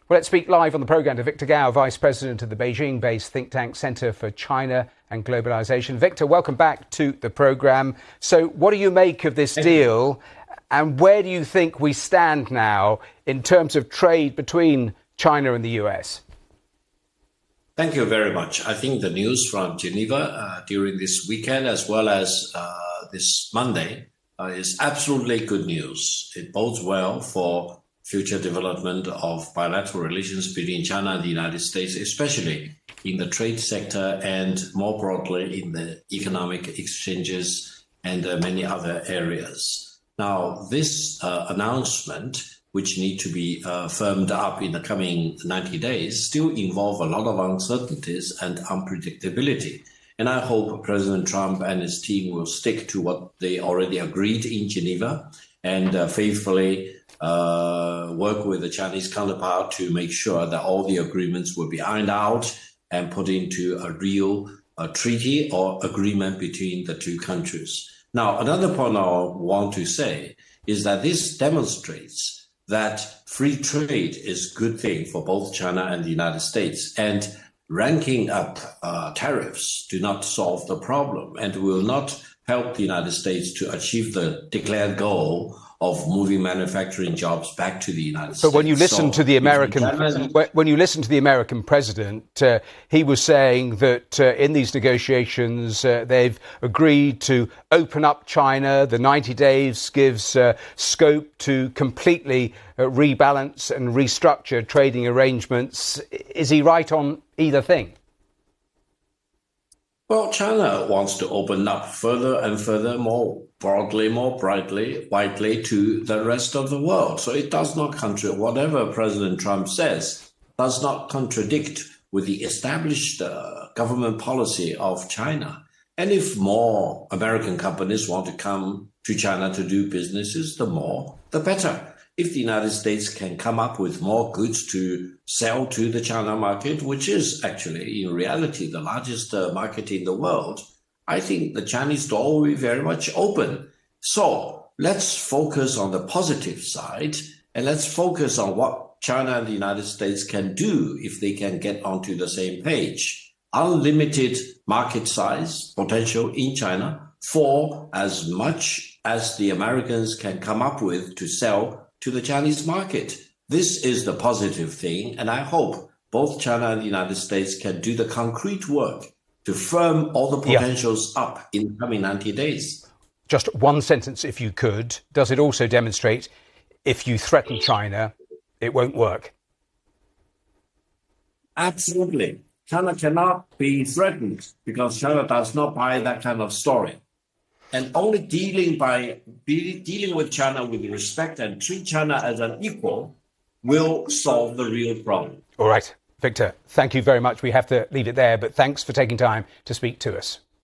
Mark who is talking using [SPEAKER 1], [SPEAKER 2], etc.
[SPEAKER 1] Well, let's speak live on the programme to Victor Gao, Vice President of the Beijing-based think tank Centre for China and Globalisation. Victor, welcome back to the programme. So what do you make of this deal, and where do you think we stand now in terms of trade between China and the US?
[SPEAKER 2] Thank you very much. I think the news from Geneva during this weekend as well as this Monday is absolutely good news. It bodes well for future development of bilateral relations between China and the United States, especially in the trade sector and more broadly in the economic exchanges and many other areas. Now, this announcement, which need to be firmed up in the coming 90 days, still involve a lot of uncertainties and unpredictability. And I hope President Trump and his team will stick to what they already agreed in Geneva and faithfully work with the Chinese counterpart to make sure that all the agreements will be ironed out and put into a real treaty or agreement between the two countries. Now, another point I want to say is that this demonstrates that free trade is a good thing for both China and the United States, and ranking up tariffs do not solve the problem and will not help the United States to achieve the declared goal of moving manufacturing jobs back to the United States.
[SPEAKER 1] But when you listen to the American, president, he was saying that in these negotiations they've agreed to open up China. The 90 days gives scope to completely rebalance and restructure trading arrangements. Is he right on either thing?
[SPEAKER 2] Well, China wants to open up further and further, more broadly, more brightly, widely to the rest of the world. So it does not contradict, whatever President Trump says, does not contradict with the established government policy of China. And if more American companies want to come to China to do businesses, the more, the better. If the United States can come up with more goods to sell to the China market, which is actually in reality the largest market in the world, I think the Chinese door will be very much open. So let's focus on the positive side, and let's focus on what China and the United States can do if they can get onto the same page. Unlimited market size potential in China for as much as the Americans can come up with to sell to the Chinese market. This is the positive thing, and I hope both China and the United States can do the concrete work to firm all the potentials up in the coming 90 days.
[SPEAKER 1] Just one sentence, if you could. Does it also demonstrate if you threaten China, it won't work?
[SPEAKER 2] Absolutely. China cannot be threatened because China does not buy that kind of story. And only dealing with China with respect and treat China as an equal will solve the real problem.
[SPEAKER 1] All right, Victor, thank you very much. We have to leave it there, but thanks for taking time to speak to us.